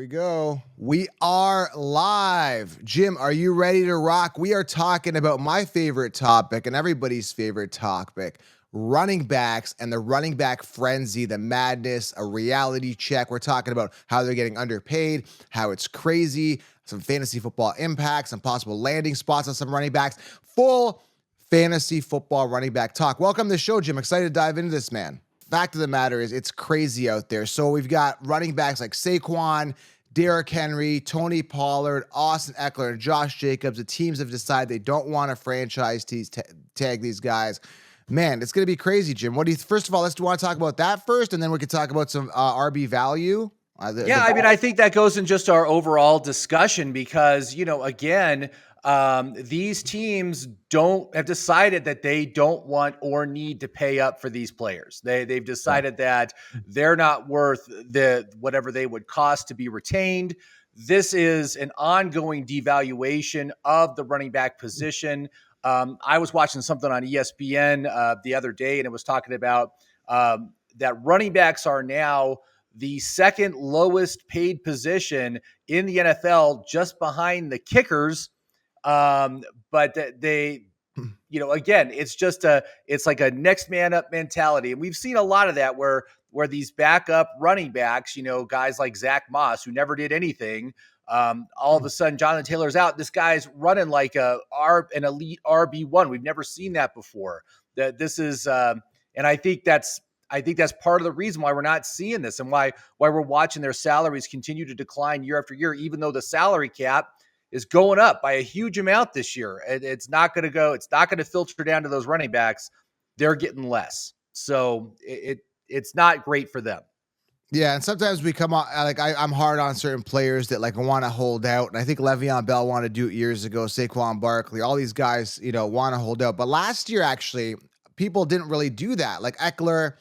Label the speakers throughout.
Speaker 1: we go. We are live. Jim, are you ready to rock? We are talking about my favorite topic and everybody's favorite topic, running backs and the running back frenzy, the madness, a reality check. We're talking about how they're getting underpaid, how it's crazy, some fantasy football impacts, some possible landing spots on some running backs. Full fantasy football running back talk. Welcome to the show, Jim. Excited to dive into this, man. Fact of the matter is it's crazy out there. So we've got running backs like Saquon, Derrick Henry, Tony Pollard, Austin Ekeler, and Josh Jacobs. The teams have decided they don't want to franchise tag these guys. Man, it's going to be crazy, Jim. What do you, first of all, let's want to talk about that first, and then we can talk about some RB value.
Speaker 2: I think that goes in just our overall discussion because, again, these teams have decided that they don't want or need to pay up for these players. They've decided that they're not worth whatever they would cost to be retained. This is an ongoing devaluation of the running back position. I was watching something on ESPN the other day, and it was talking about that running backs are now the second lowest paid position in the NFL, just behind the kickers. But they, again, it's like a next man up mentality. And we've seen a lot of that where these backup running backs, guys like Zach Moss, who never did anything. All of a sudden, Jonathan Taylor's out. This guy's running like an elite RB1. We've never seen that before. This is, and I think that's part of the reason why we're not seeing this and why we're watching their salaries continue to decline year after year, even though the salary cap is going up by a huge amount this year. It's not going to filter down to those running backs. They're getting less. So it's not great for them.
Speaker 1: Yeah, and sometimes we come on, I'm hard on certain players that want to hold out, and I think Le'Veon Bell wanted to do it years ago, Saquon Barkley, all these guys, want to hold out. But last year, actually, people didn't really do that. Like Ekeler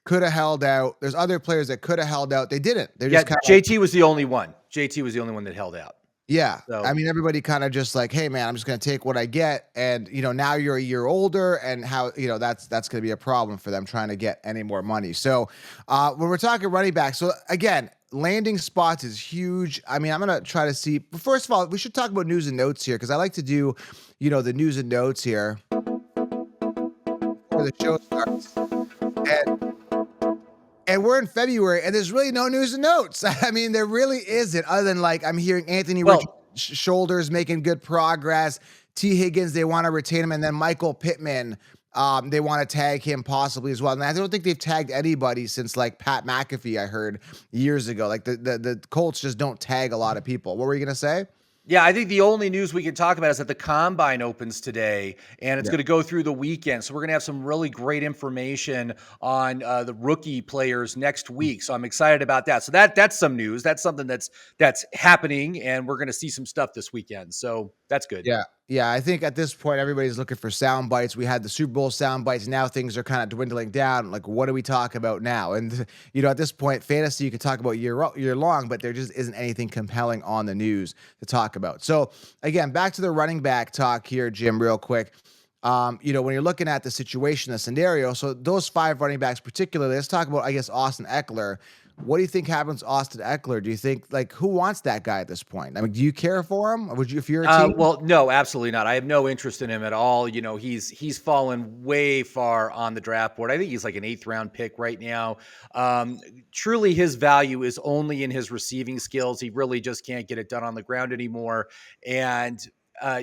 Speaker 1: could have held out. There's other players that could have held out. They didn't. They're just
Speaker 2: JT was the only one. JT was the only one that held out.
Speaker 1: Yeah. So, I mean, everybody kind of just like, hey, man, I'm just going to take what I get. And, now you're a year older and how, that's going to be a problem for them trying to get any more money. So when we're talking running back, so again, landing spots is huge. I mean, I'm going to try to see. But first of all, we should talk about news and notes here because I like to do, the news and notes here before the show starts. And we're in February, and there's really no news and notes. I mean, there really isn't, other than I'm hearing Anthony Shoulders making good progress. T. Higgins, they want to retain him, and then Michael Pittman, they want to tag him possibly as well. And I don't think they've tagged anybody since Pat McAfee, I heard years ago. The Colts just don't tag a lot of people. What were you gonna say?
Speaker 2: Yeah, I think the only news we can talk about is that the Combine opens today, and it's going to go through the weekend. So we're going to have some really great information on the rookie players next week. So I'm excited about that. So that's some news. That's something that's happening, and we're going to see some stuff this weekend. So that's good.
Speaker 1: Yeah, I think at this point, everybody's looking for sound bites. We had the Super Bowl sound bites. Now things are kind of dwindling down. What do we talk about now? And, at this point, fantasy, you can talk about year long, but there just isn't anything compelling on the news to talk about. So, again, back to the running back talk here, Jim, real quick. When you're looking at the situation, the scenario, so those 5 running backs particularly, let's talk about, I guess, Austin Ekeler. What do you think happens to Austin Ekeler? Do you think who wants that guy at this point? I mean, do you care for him? Would you, if you're a team?
Speaker 2: Well, no, absolutely not. I have no interest in him at all. He's fallen way far on the draft board. I think he's like an 8th round pick right now. Truly, his value is only in his receiving skills. He really just can't get it done on the ground anymore. And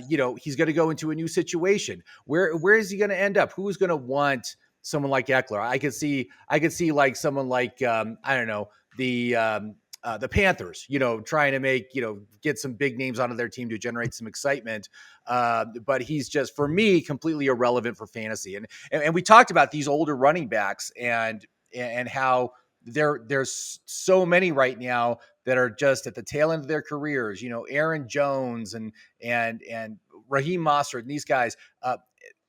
Speaker 2: he's going to go into a new situation. Where is he going to end up? Who's going to want someone like Ekeler? I could see like someone like I don't know, the Panthers, trying to get some big names onto their team to generate some excitement. But he's just, for me, completely irrelevant for fantasy. And we talked about these older running backs and how there's so many right now that are just at the tail end of their careers. Aaron Jones and Raheem Mostert and these guys.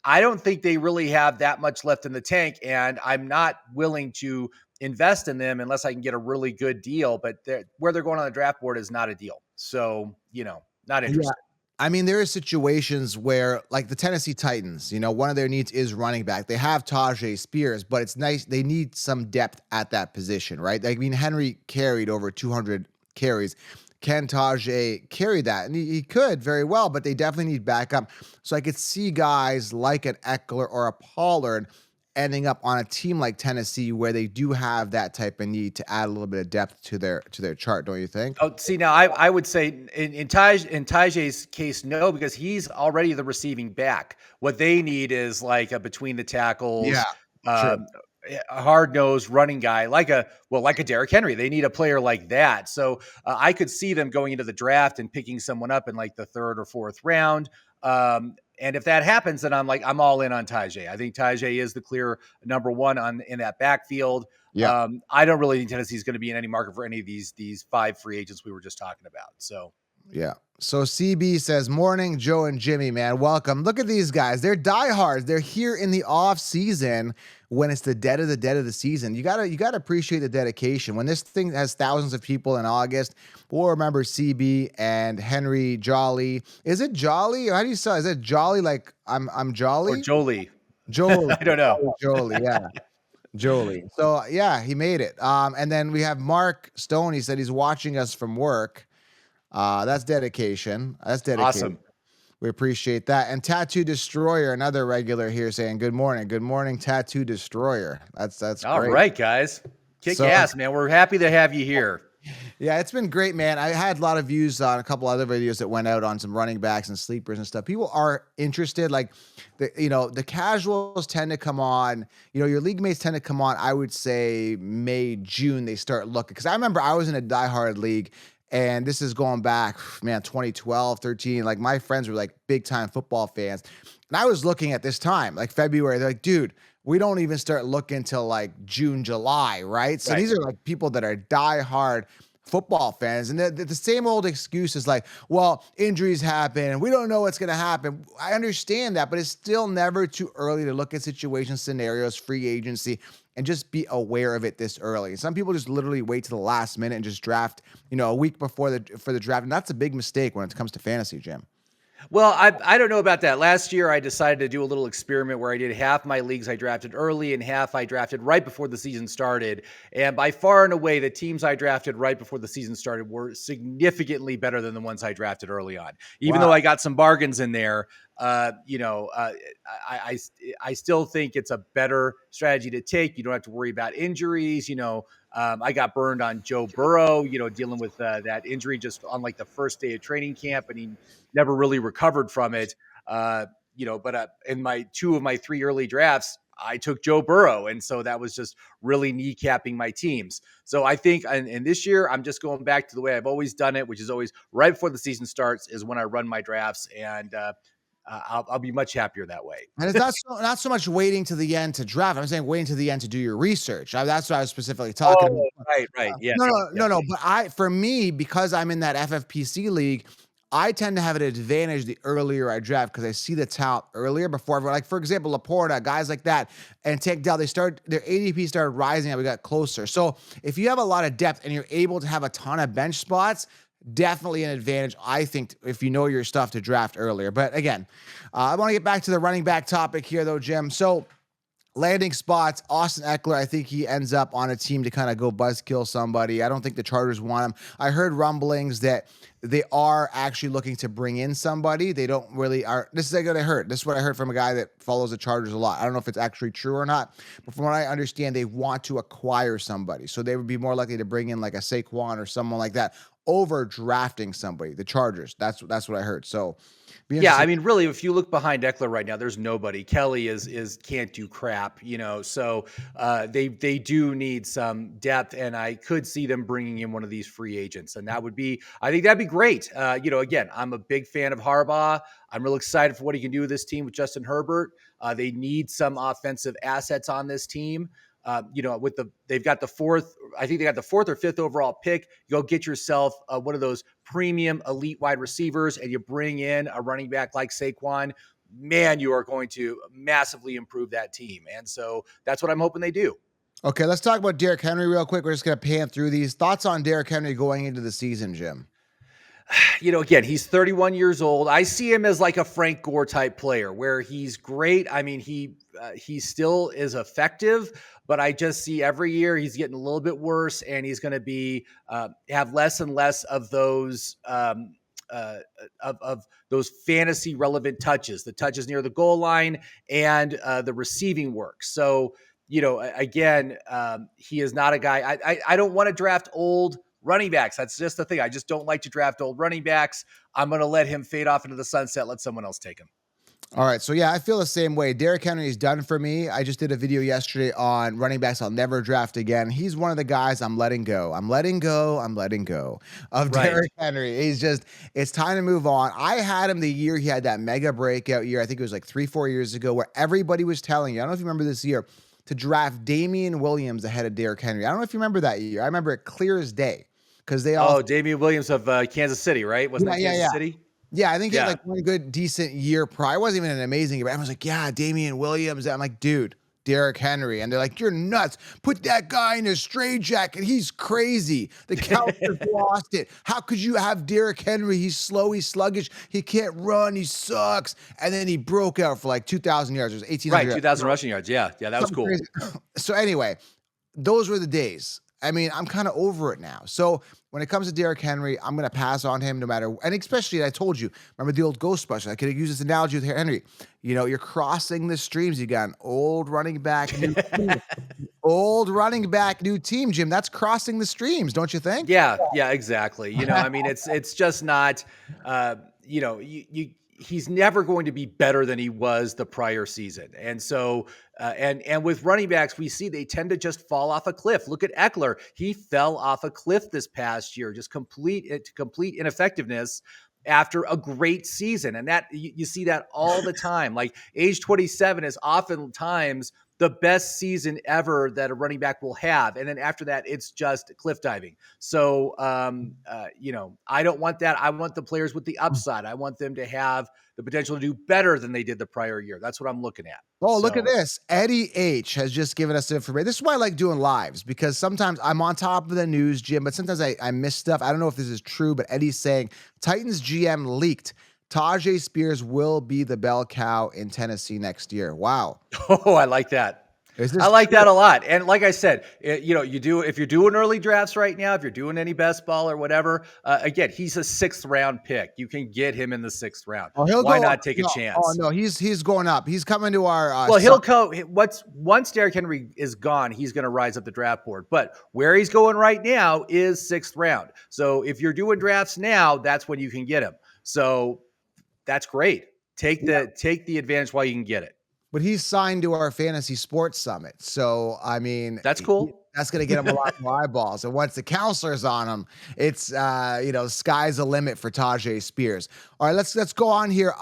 Speaker 2: I don't think they really have that much left in the tank, and I'm not willing to invest in them unless I can get a really good deal. But where they're going on the draft board is not a deal. So, not interested.
Speaker 1: Yeah. I mean, there are situations where, like the Tennessee Titans, one of their needs is running back. They have Tajay Spears, but it's nice. They need some depth at that position, right? I mean, Henry carried over 200 carries. Can Tajay carry that? And he could very well, but they definitely need backup. So I could see guys like an Eckler or a Pollard ending up on a team like Tennessee where they do have that type of need to add a little bit of depth to their chart, don't you think?
Speaker 2: Oh, see, now I would say in Tajay's case, no, because he's already the receiving back. What they need is like a between the
Speaker 1: Yeah,
Speaker 2: tackles,
Speaker 1: true.
Speaker 2: um, a hard nosed running guy, like a Derrick Henry. They need a player like that. So I could see them going into the draft and picking someone up in like the third or fourth round. And if that happens, then I'm all in on Tajay. I think Tajay is the clear number one in that backfield.
Speaker 1: Yeah.
Speaker 2: I don't really think Tennessee's going to be in any market for any of these five free agents we were just talking about. So
Speaker 1: Yeah. So CB says, morning, Joe and Jimmy, man. Welcome. Look at these guys. They're diehards. They're here in the off season when it's the dead of the season. You gotta appreciate the dedication. When this thing has thousands of people in August, we'll remember CB and Henry Jolly. Is it Jolly? Or how do you say it? Is it Jolly like I'm
Speaker 2: or
Speaker 1: Jolly?
Speaker 2: Jolie,
Speaker 1: Jolie.
Speaker 2: I don't know.
Speaker 1: Jolie, yeah. Jolie. So yeah, he made it. And then we have Mark Stone. He said he's watching us from work. That's dedication. That's dedication.
Speaker 2: Awesome.
Speaker 1: We appreciate that. And Tattoo Destroyer, another regular here saying, good morning. Good morning, Tattoo Destroyer. That's
Speaker 2: All
Speaker 1: great.
Speaker 2: right, guys. Kick
Speaker 1: So,
Speaker 2: ass, man. We're happy to have you here.
Speaker 1: yeah, it's been great, man. I had a lot of views on a couple other videos that went out on some running backs and sleepers and stuff. People are interested. Like, the casuals tend to come on. Your league mates tend to come on. I would say May, June, they start looking. Because I remember I was in a diehard league. And this is going back, man, 2012, 13. Like my friends were like big time football fans. And I was looking at this time, like February. They're like, dude, we don't even start looking till like June, July, right? So
Speaker 2: Right.
Speaker 1: these are like people that are diehard football fans. And the same old excuse is like, well, injuries happen. We don't know what's going to happen. I understand that, but it's still never too early to look at situations, scenarios, free agency, and just be aware of it this early. Some people just literally wait to the last minute and just draft, a week before for the draft. And that's a big mistake when it comes to fantasy, Jim.
Speaker 2: Well, I don't know about that. Last year, I decided to do a little experiment where I did half my leagues I drafted early and half I drafted right before the season started. And by far and away, the teams I drafted right before the season started were significantly better than the ones I drafted early on. Even
Speaker 1: Wow.
Speaker 2: though I got some bargains in there, I still think it's a better strategy to take. You don't have to worry about injuries. I got burned on Joe Burrow, dealing with that injury just on like the first day of training camp, and he never really recovered from it. But in my two of my three early drafts, I took Joe Burrow. And so that was just really kneecapping my teams. So I think in this year, I'm just going back to the way I've always done it, which is always right before the season starts is when I run my drafts. And I'll be much happier that way.
Speaker 1: And it's not so much waiting to the end to draft. I'm saying waiting to the end to do your research. That's what I was specifically talking about.
Speaker 2: Right. Yeah.
Speaker 1: No. But for me, because I'm in that FFPC league, I tend to have an advantage the earlier I draft because I see the talent earlier before everyone. Like, for example, Laporta, guys like that, and Tank Dell, their ADP started rising and we got closer. So if you have a lot of depth and you're able to have a ton of bench spots, definitely an advantage, I think, if you know your stuff to draft earlier. But again, I want to get back to the running back topic here, though, Jim. So landing spots, Austin Ekeler, I think he ends up on a team to kind of go buzzkill somebody. I don't think the Chargers want him. I heard rumblings that they are actually looking to bring in somebody. They don't really are. This is what I heard. This is what I heard from a guy that follows the Chargers a lot. I don't know if it's actually true or not, but from what I understand, they want to acquire somebody. So they would be more likely to bring in like a Saquon or someone like that over drafting somebody. The Chargers. That's what I heard. So
Speaker 2: yeah, I mean, really, if you look behind Ekeler right now, there's nobody. Kelly is can't do crap, So they do need some depth, and I could see them bringing in one of these free agents, and I think that'd be great. Again, I'm a big fan of Harbaugh. I'm real excited for what he can do with this team with Justin Herbert. They need some offensive assets on this team. They've got the fourth or fifth overall pick. You go get yourself one of those premium elite wide receivers and you bring in a running back like Saquon, man, you are going to massively improve that team. And so that's what I'm hoping they do.
Speaker 1: Okay, let's talk about Derrick Henry real quick. We're just going to pan through these. Thoughts on Derrick Henry going into the season, Jim?
Speaker 2: Again, he's 31 years old. I see him as like a Frank Gore type player where he's great. I mean, he still is effective, but I just see every year he's getting a little bit worse, and he's going to be have less and less of those uh, of those fantasy relevant touches, the touches near the goal line, and the receiving work. So, again, he is not a guy. I don't want to draft old running backs. That's just the thing. I just don't like to draft old running backs. I'm going to let him fade off into the sunset. Let someone else take him.
Speaker 1: All right. So yeah, I feel the same way. Derrick Henry is done for me. I just did a video yesterday on running backs I'll never draft again. He's one of the guys I'm letting go. I'm letting go of
Speaker 2: Right.
Speaker 1: Derrick Henry. It's time to move on. I had him the year he had that mega breakout year. I think it was like 3-4 years ago, where everybody was telling you, I don't know if you remember this year, to draft Damian Williams ahead of Derrick Henry. I don't know if you remember that year. I remember it clear as day because they all.
Speaker 2: Oh, Damian Williams of Kansas City, right? Wasn't
Speaker 1: Yeah,
Speaker 2: that
Speaker 1: yeah,
Speaker 2: Kansas
Speaker 1: yeah.
Speaker 2: City?
Speaker 1: Yeah, I think he had
Speaker 2: Yeah.
Speaker 1: like one good, decent year prior. It wasn't even an amazing year, but everyone's like, yeah, Damian Williams. I'm like, dude, Derrick Henry. And they're like, you're nuts. Put that guy in a straitjacket. He's crazy. The Cowboys lost it. How could you have Derrick Henry? He's slow. He's sluggish. He can't run. He sucks. And then he broke out for like 2,000 yards. It was 1,800
Speaker 2: Right,
Speaker 1: yards.
Speaker 2: 2,000 rushing yards. Yeah, that was
Speaker 1: Something
Speaker 2: cool.
Speaker 1: crazy. So anyway, those were the days. I mean, I'm kind of over it now. So when it comes to Derrick Henry, I'm going to pass on him no matter, and especially I told you, remember the old Ghostbusters? I could use this analogy with Henry. You're crossing the streams. You got an old running back, new team. Old running back, new team, Jim. That's crossing the streams, don't you think?
Speaker 2: Yeah, exactly. I mean, it's just not, he's never going to be better than he was the prior season. And so, and with running backs, we see they tend to just fall off a cliff. Look at Ekeler. He fell off a cliff this past year, just complete ineffectiveness after a great season. And that you see that all the time. Like age 27 is oftentimes the best season ever that a running back will have. And then after that, it's just cliff diving. So, I don't want that. I want the players with the upside. I want them to have the potential to do better than they did the prior year. That's what I'm looking at.
Speaker 1: Oh, look at this. Eddie H has just given us information. This is why I like doing lives, because sometimes I'm on top of the news, Jim, but sometimes I miss stuff. I don't know if this is true, but Eddie's saying Titans GM leaked Tajay Spears will be the bell cow in Tennessee next year. Wow.
Speaker 2: Oh, I like that. I like that a lot. And like I said, if you're doing early drafts right now, if you're doing any best ball or whatever, again, he's a 6th round pick. You can get him in the 6th round.
Speaker 1: Oh,
Speaker 2: Why not take a chance?
Speaker 1: Oh no, he's going up. He's coming to our.
Speaker 2: Well, he'll go. Once Derrick Henry is gone, he's going to rise up the draft board. But where he's going right now is 6th round. So if you're doing drafts now, that's when you can get him. So that's great. Take the advantage while you can get it.
Speaker 1: But he's signed to our fantasy sports summit. So, I mean,
Speaker 2: that's cool.
Speaker 1: That's going to get him a lot more eyeballs. And once the counselor's on him, it's, sky's the limit for Tajay Spears. All right, let's go on here.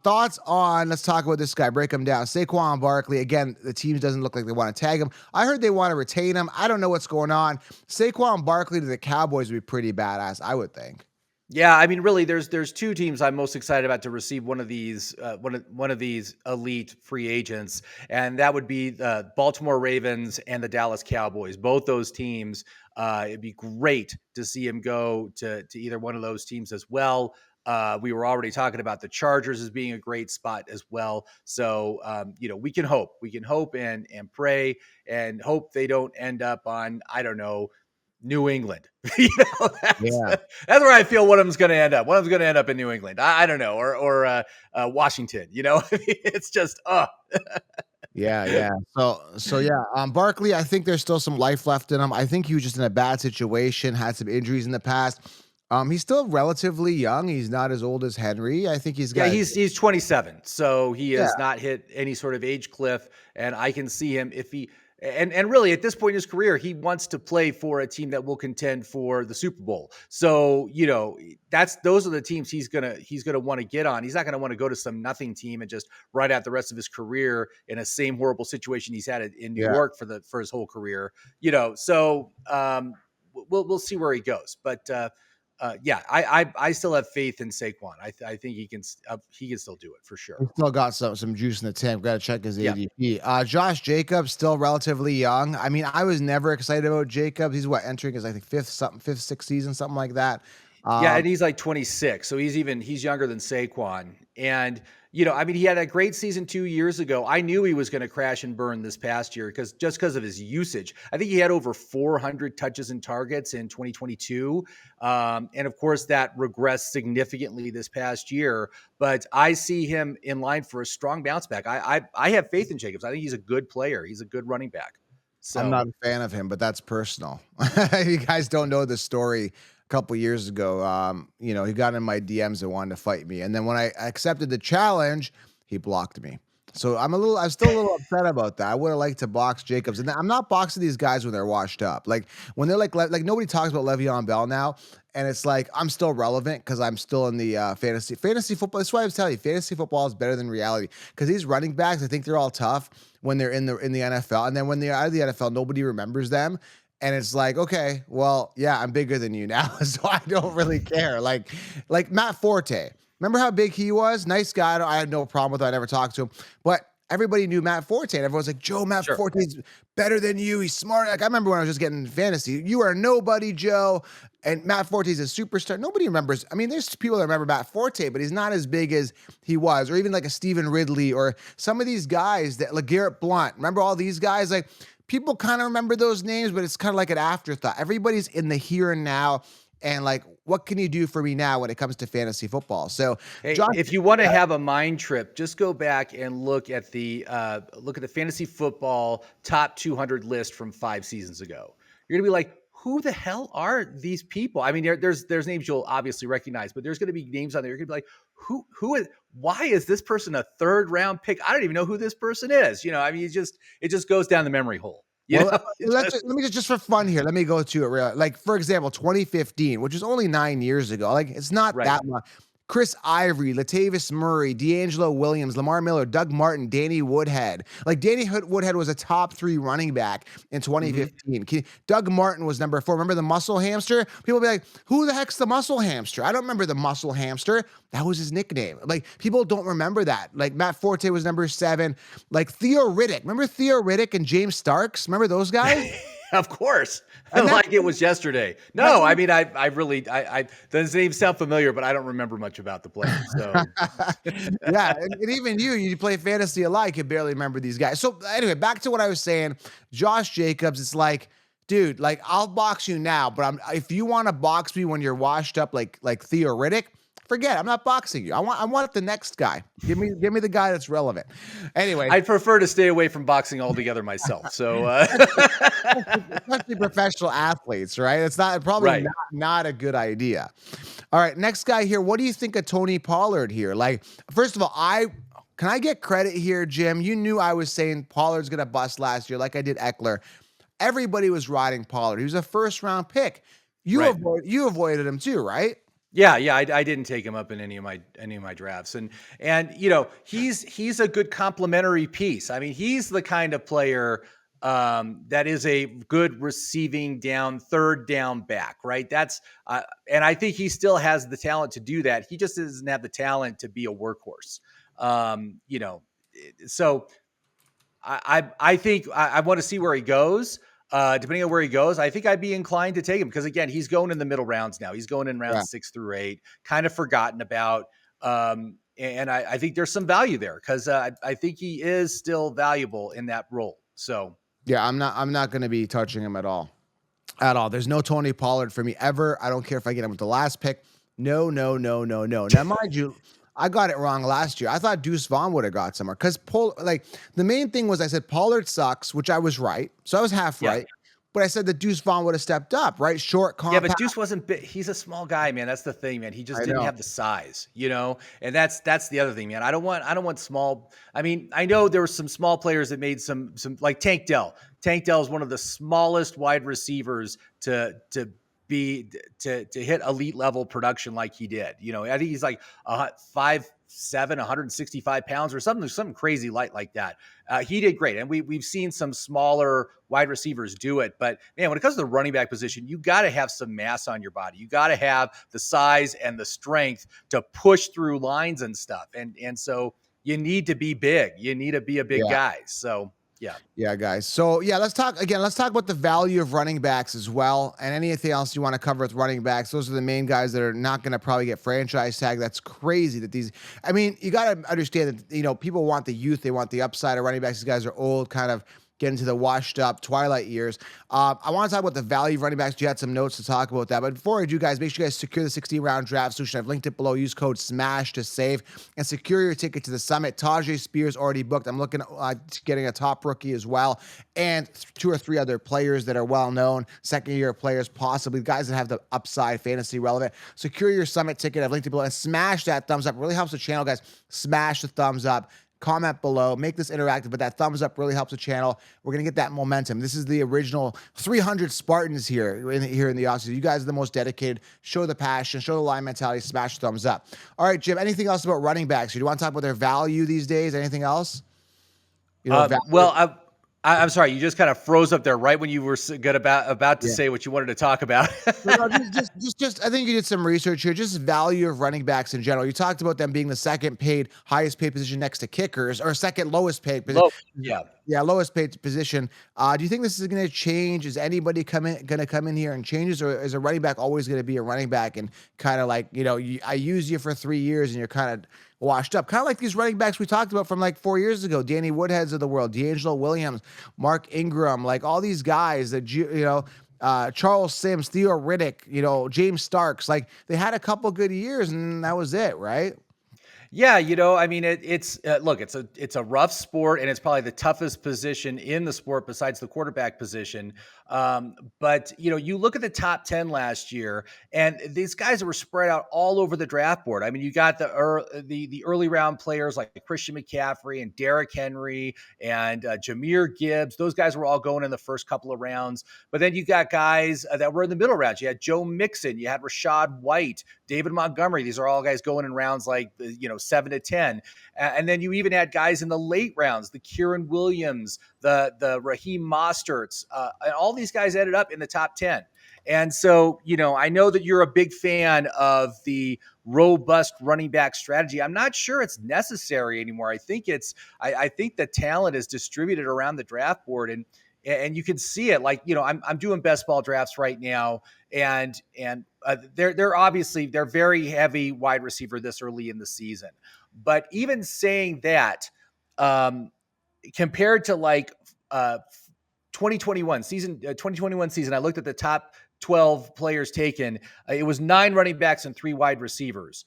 Speaker 1: Thoughts on, let's talk about this guy, break him down. Saquon Barkley, again, the team doesn't look like they want to tag him. I heard they want to retain him. I don't know what's going on. Saquon Barkley to the Cowboys would be pretty badass, I would think.
Speaker 2: Yeah, I mean, really, there's 2 teams I'm most excited about to receive one of these elite free agents, and that would be the Baltimore Ravens and the Dallas Cowboys. Both those teams, it'd be great to see him go to either one of those teams as well. We were already talking about the Chargers as being a great spot as well. So, we can hope and pray and hope they don't end up on, I don't know, New England. That's where I feel one of them's going to end up. One of them's going to end up in New England. I don't know, or Washington. It's just
Speaker 1: Yeah. So yeah. Barkley, I think there's still some life left in him. I think he was just in a bad situation, had some injuries in the past. He's still relatively young. He's not as old as Henry. I think he's
Speaker 2: 27, so he has not hit any sort of age cliff, and I can see him if he. And really, at this point in his career, he wants to play for a team that will contend for the Super Bowl. So, those are the teams he's gonna want to get on. He's not gonna want to go to some nothing team and just ride out the rest of his career in a same horrible situation he's had in New York for his whole career. So we'll see where he goes. But I still have faith in Saquon. I think he can still do it for sure.
Speaker 1: He's still got some juice in the tank. Got to check his ADP. Josh Jacobs still relatively young. I mean, I was never excited about Jacobs. He's entering his fifth, 6th season, something like that.
Speaker 2: And he's like 26, so he's younger than Saquon. And I mean, he had a great season 2 years ago. I knew he was going to crash and burn this past year because of his usage. I think he had over 400 touches and targets in 2022. And of course, that regressed significantly this past year. But I see him in line for a strong bounce back. I have faith in Jacobs. I think he's a good player. He's a good running back.
Speaker 1: I'm
Speaker 2: So
Speaker 1: not a fan of him, but that's personal. You guys don't know the story. A couple years ago, he got in my DMs and wanted to fight me, and then when I accepted the challenge, he blocked me. So I'm still a little upset about that. I would have liked to box Jacobs, and I'm not boxing these guys when they're washed up. Like when they're like nobody talks about Le'Veon Bell now, and it's like I'm still relevant because I'm still in the fantasy football. That's why I was telling you, fantasy football is better than reality because these running backs, I think they're all tough when they're in the NFL, and then when they're out of the NFL, nobody remembers them. And it's like, okay, well, yeah, I'm bigger than you now, so I don't really care. Like Matt Forte. Remember how big he was? Nice guy. I had no problem with it. I never talked to him. But everybody knew Matt Forte. And everyone's like, Joe, Matt
Speaker 2: sure.
Speaker 1: Forte's better than you. He's smart. Like, I remember when I was just getting fantasy. You are nobody, Joe. And Matt Forte's a superstar. Nobody remembers. I mean, there's people that remember Matt Forte, but he's not as big as he was. Or even like a Stephen Ridley or some of these guys that, like Garrett Blunt. Remember all these guys? Like, people kind of remember those names, but it's kind of like an afterthought. Everybody's in the here and now. And like, what can you do for me now when it comes to fantasy football? So,
Speaker 2: Hey,
Speaker 1: Josh,
Speaker 2: if you want to have a mind trip, just go back and look at the fantasy football top 200 list from 5 seasons ago. You're gonna be like, who the hell are these people? I mean, there's names you'll obviously recognize, but there's gonna be names on there. You're gonna be like, who is? Why is this person a third round pick? I don't even know who this person is. I mean, it just goes down the memory hole.
Speaker 1: let me just for fun here. Let me go to it real. Like for example, 2015, which is only 9 years ago. Like it's not
Speaker 2: Right.
Speaker 1: that much. Chris Ivory, Latavius Murray, D'Angelo Williams, Lamar Miller, Doug Martin, Danny Woodhead. Like Woodhead was a top 3 running back in
Speaker 2: Mm-hmm.
Speaker 1: 2015. Doug Martin was number 4. Remember the muscle hamster? People be like, who the heck's the muscle hamster? I don't remember the muscle hamster. That was his nickname. Like people don't remember that. Like Matt Forte was number 7. Like Theo Riddick. Remember Theo Riddick and James Starks? Remember those guys?
Speaker 2: Of course.
Speaker 1: And
Speaker 2: Like it was yesterday. No, I mean, I really, those names sound familiar, but I don't remember much about the players. So
Speaker 1: yeah, and even you play fantasy a lot, you can barely remember these guys. So anyway, back to what I was saying. Josh Jacobs, it's like, dude, like I'll box you now, but if you want to box me when you're washed up like Theo Riddick, forget it. I'm not boxing you. I want the next guy. Give me the guy that's relevant. Anyway,
Speaker 2: I'd prefer to stay away from boxing altogether myself. So
Speaker 1: especially professional athletes, right? It's probably
Speaker 2: right.
Speaker 1: not a good idea. All right, next guy here. What do you think of Tony Pollard here? Like, first of all, can I get credit here, Jim? You knew I was saying Pollard's gonna bust last year, like I did Ekeler. Everybody was riding Pollard. He was a first-round pick. You
Speaker 2: Right.
Speaker 1: avoided him too, right?
Speaker 2: Yeah, I didn't take him up in any of my drafts, and he's a good complementary piece. I mean, he's the kind of player that is a good receiving down, third down back, right? And I think he still has the talent to do that. He just doesn't have the talent to be a workhorse. So I think I want to see where he goes. Depending on where he goes, I think I'd be inclined to take him because again, he's going in the middle rounds now. He's going in rounds 6 through 8, kind of forgotten about. And I think there's some value there because I think he is still valuable in that role. So
Speaker 1: Yeah, I'm not going to be touching him at all. At all. There's no Tony Pollard for me ever. I don't care if I get him with the last pick. No. Now, mind you, I got it wrong last year. I thought Deuce Vaughn would have got somewhere because the main thing was I said Pollard sucks, which I was right. So I was half
Speaker 2: yeah.
Speaker 1: right. But I said that Deuce Vaughn would have stepped up, right? Short, compact.
Speaker 2: Yeah, but Deuce wasn't big. He's a small guy, man. That's the thing, man. He just didn't have the size, And that's the other thing, man. I don't want small. I mean, I know there were some small players that made some like Tank Dell. Tank Dell is one of the smallest wide receivers to hit elite level production like he did. I think he's like 5'7", 165 pounds or something crazy light like that. He did great. And we've seen some smaller wide receivers do it. But man, when it comes to the running back position, you got to have some mass on your body. You got to have the size and the strength to push through lines and stuff. And so you need to be big. You need to be a big guy. So Yeah.
Speaker 1: Yeah, guys. So yeah, let's talk again. Let's talk about the value of running backs as well, and anything else you want to cover with running backs. Those are the main guys that are not going to probably get franchise tag. That's crazy that these. I mean, you got to understand that people want the youth, they want the upside of running backs. These guys are old, kind of getting to the washed up twilight years. I want to talk about the value of running backs. You had some notes to talk about that, but before I do, guys, make sure you guys secure the 16-round draft solution. I've linked it below. Use code SMASH to save and secure your ticket to the summit. Tajay Spears already booked. I'm looking at getting a top rookie as well, and two or three other players that are well known, second-year players, possibly guys that have the upside, fantasy relevant. Secure your summit ticket. I've linked it below, and smash that thumbs up. It really helps the channel, guys. Smash the thumbs up. Comment below, make this interactive, but that thumbs up really helps the channel. We're going to get that momentum. This is the original 300 Spartans here in the offseason. You guys are the most dedicated. Show the passion, show the line mentality, smash the thumbs up. All right, Jim, anything else about running backs? Do you want to talk about their value these days? Anything else?
Speaker 2: Well, I'm sorry, you just kind of froze up there right when you were good about to
Speaker 1: Yeah.
Speaker 2: say what you wanted to talk about.
Speaker 1: No, just I think you did some research here. Just value of running backs in general. You talked about them being the second paid, highest paid position next to kickers, or second lowest paid position.
Speaker 2: Low, yeah.
Speaker 1: Yeah, lowest paid position. Do you think this is going to change? Is anybody going to come in here and changes, or is a running back always going to be a running back and kind of like I use you for 3 years and you're kind of washed up, kind of like these running backs we talked about from like 4 years ago, Danny Woodheads of the world, D'Angelo Williams, Mark Ingram, like all these guys that Charles Sims, Theo Riddick, James Starks, like they had a couple good years and that was it, right?
Speaker 2: Yeah, I mean, it's look, it's a rough sport, and it's probably the toughest position in the sport besides the quarterback position. But you look at the top 10 last year, and these guys were spread out all over the draft board. I mean, you got the early round players like Christian McCaffrey and Derrick Henry and Jahmyr Gibbs. Those guys were all going in the first couple of rounds. But then you got guys that were in the middle rounds. You had Joe Mixon, you had Rashad White, David Montgomery. These are all guys going in rounds like 7 to 10. And then you even had guys in the late rounds, the Kieran Williams, the Raheem Mosterts, and all these guys ended up in the top 10. And so, I know that you're a big fan of the robust running back strategy. I'm not sure it's necessary anymore. I think I think the talent is distributed around the draft board, and you can see it. Like, I'm doing best ball drafts right now, and they're very heavy wide receiver this early in the season. But even saying that, compared to like 2021 season, I looked at the top 12 players taken. It was 9 running backs and 3 wide receivers.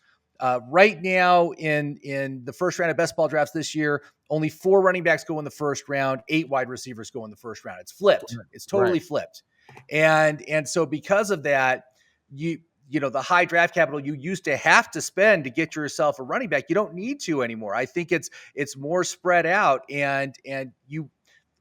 Speaker 2: Right now in the first round of best ball drafts this year, only 4 running backs go in the first round, 8 wide receivers go in the first round. It's flipped. It's totally flipped. And so because of that, the high draft capital you used to have to spend to get yourself a running back, you don't need to anymore. I think it's more spread out, and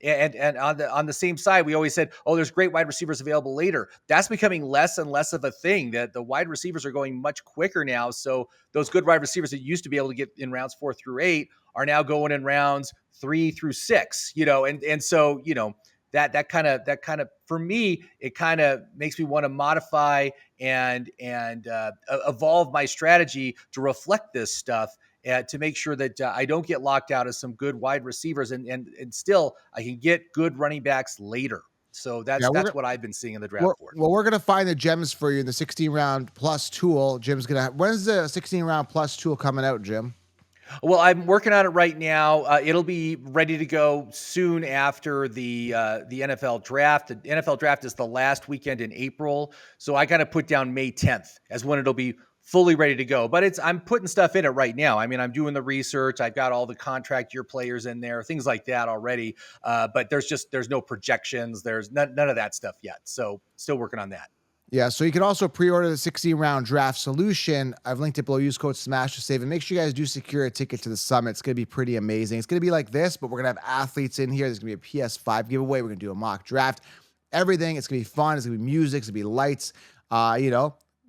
Speaker 2: on the same side, we always said, oh, there's great wide receivers available later. That's becoming less and less of a thing. That the wide receivers are going much quicker now. So those good wide receivers that used to be able to get in rounds 4 through 8 are now going in rounds 3 through 6. And so that kind of for me, it kind of makes me want to modify and evolve my strategy to reflect this stuff, to make sure that I don't get locked out of some good wide receivers, and still I can get good running backs later. So that's what I've been seeing in the draft board.
Speaker 1: Well, we're gonna find the gems for you in the 16-round plus tool. Jim's gonna when's the 16-round plus tool coming out, Jim?
Speaker 2: Well, I'm working on it right now. It'll be ready to go soon after the NFL draft. The NFL draft is the last weekend in April, so I got to put down May 10th as when it'll be fully ready to go. But I'm putting stuff in it right now. I mean, I'm doing the research. I've got all the contract year players in there, things like that already. But there's no projections. There's none of that stuff yet. So still working on that.
Speaker 1: Yeah, so you can also pre-order the 16-round draft solution. I've linked it below. Use code SMASH to save. And make sure you guys do secure a ticket to the summit. It's going to be pretty amazing. It's going to be like this, but we're going to have athletes in here. There's going to be a PS5 giveaway. We're going to do a mock draft. Everything. It's going to be fun. It's going to be music. It's going to be lights.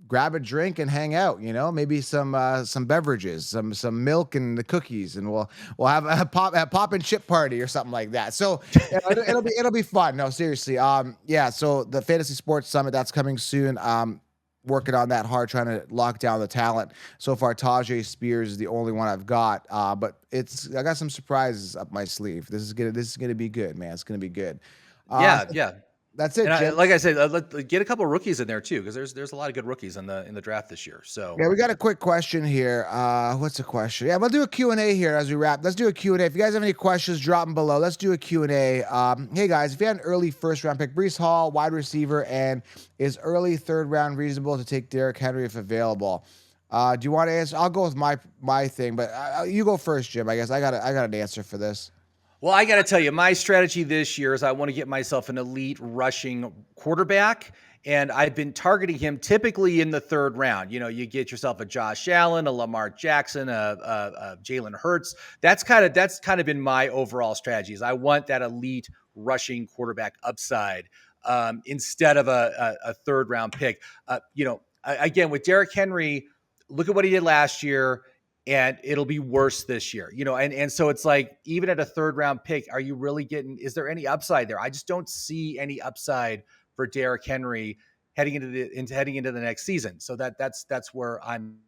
Speaker 1: Grab a drink and hang out, maybe some beverages, some milk and the cookies, and we'll have a pop and chip party or something like that. So it'll be fun. No, seriously. So the Fantasy Sports Summit, that's coming soon. working on that hard, trying to lock down the talent. So far, Tajay Spears is the only one I've got, but I got some surprises up my sleeve. This is gonna be good, man. It's gonna be good.
Speaker 2: Yeah,
Speaker 1: So
Speaker 2: yeah.
Speaker 1: that's it,
Speaker 2: And
Speaker 1: Jim.
Speaker 2: like I said, get a couple of rookies in there too, because there's a lot of good rookies in the draft this year. So
Speaker 1: Yeah, we got a quick question here. What's the question? Yeah, we'll do a Q&A here as we wrap. Let's do a Q&A. If you guys have any questions, drop them below. Let's do a Q&A. Hey, guys, if you had an early first-round pick, Breece Hall, wide receiver, and is early third round reasonable to take Derrick Henry if available? Do you want to answer? I'll go with my thing, but you go first, Jim. I guess I got an answer for this.
Speaker 2: well, I got to tell you, my strategy this year is I want to get myself an elite rushing quarterback, and I've been targeting him typically in the third round. You know, you get yourself a Josh Allen, a Lamar Jackson, a Jalen Hurts. That's kind of been my overall strategy. Is I want that elite rushing quarterback upside instead of a third round pick. Again, with Derrick Henry, look at what he did last year, and it'll be worse this year, and so it's like, even at a third round pick, are you really is there any upside there? I just don't see any upside for Derrick Henry heading into the next season. So that's where I'm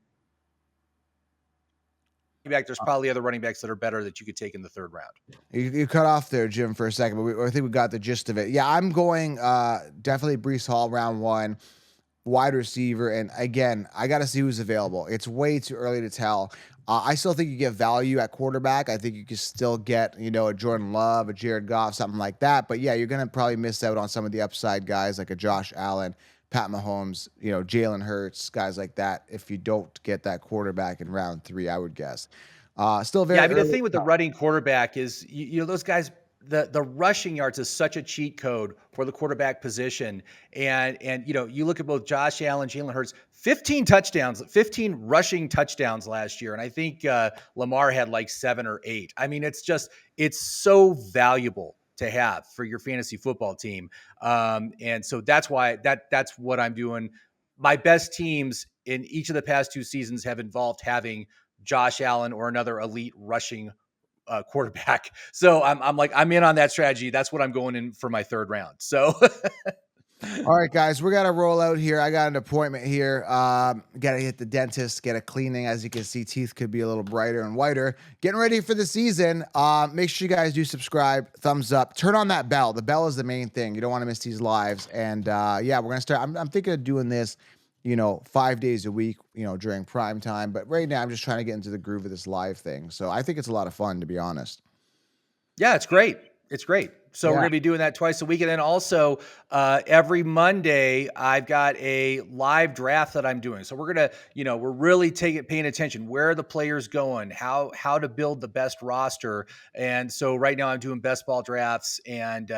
Speaker 2: back. There's probably other running backs that are better that you could take in the third round.
Speaker 1: You cut off there, Jim, for a second, but I think we got the gist of it. Yeah, I'm going definitely Breece Hall round 1. Wide receiver, and again, I got to see who's available. It's way too early to tell. I still think you get value at quarterback. I think you can still get, a Jordan Love, a Jared Goff, something like that. But yeah, you're going to probably miss out on some of the upside guys like a Josh Allen, Pat Mahomes, Jalen Hurts, guys like that. If you don't get that quarterback in round 3, I would guess. Still very
Speaker 2: The
Speaker 1: early.
Speaker 2: thing with the running quarterback is, those guys, the rushing yards is such a cheat code for the quarterback position. And you look at both Josh Allen, Jalen Hurts, 15 rushing touchdowns last year. And I think Lamar had like 7 or 8. I mean, it's so valuable to have for your fantasy football team. And so that's why that's what I'm doing. My best teams in each of the past 2 seasons have involved having Josh Allen or another elite rushing quarterback. So I'm in on that strategy. That's what I'm going in for my third round. So
Speaker 1: All right, guys, we got to roll out here. I got an appointment here. Got to hit the dentist, get a cleaning. As you can see, teeth could be a little brighter and whiter. Getting ready for the season. Make sure you guys do subscribe, thumbs up, turn on that bell. The bell is the main thing. You don't want to miss these lives. And yeah, we're going to start. I'm thinking of doing this, 5 days a week, during prime time. But right now, I'm just trying to get into the groove of this live thing. So I think it's a lot of fun, to be honest.
Speaker 2: yeah, it's great. It's great. So
Speaker 1: Yeah.
Speaker 2: we're going to be doing that twice a week. And then also every Monday, I've got a live draft that I'm doing. So we're going to, we're really paying attention. Where are the players going? How to build the best roster. And so right now I'm doing best ball drafts, and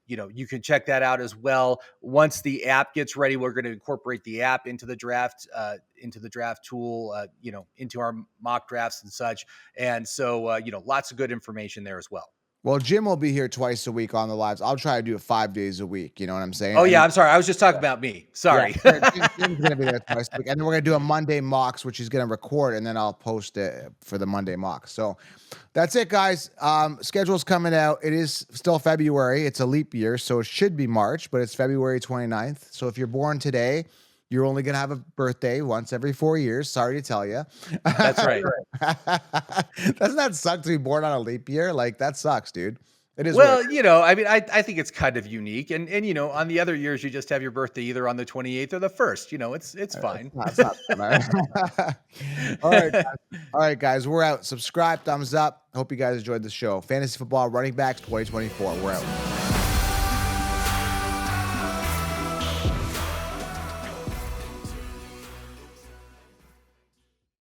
Speaker 2: you can check that out as well. Once the app gets ready, we're going to incorporate the app into the draft tool, into our mock drafts and such. And so, lots of good information there as well.
Speaker 1: Well, Jim will be here twice a week on the lives. I'll try to do it 5 days a week. You know what I'm saying?
Speaker 2: Oh yeah, I'm sorry. I was just talking about me. Sorry.
Speaker 1: Yeah, Jim's gonna be there twice a week, and then we're gonna do a Monday mocks, which he's gonna record, and then I'll post it for the Monday mocks. So that's it, guys. Schedule's coming out. It is still February. It's a leap year, so it should be March, but it's February 29th. So if you're born today, you're only gonna have a birthday once every 4 years. Sorry to tell you.
Speaker 2: That's right.
Speaker 1: Doesn't that suck to be born on a leap year? Like, that sucks, dude. It is.
Speaker 2: Well, I think it's kind of unique, and on the other years you just have your birthday either on the 28th or the 1st. It's fine.
Speaker 1: It's not fun. All right, guys. All right, guys. We're out. Subscribe, thumbs up. Hope you guys enjoyed the show. Fantasy Football Running Backs 2024. We're out.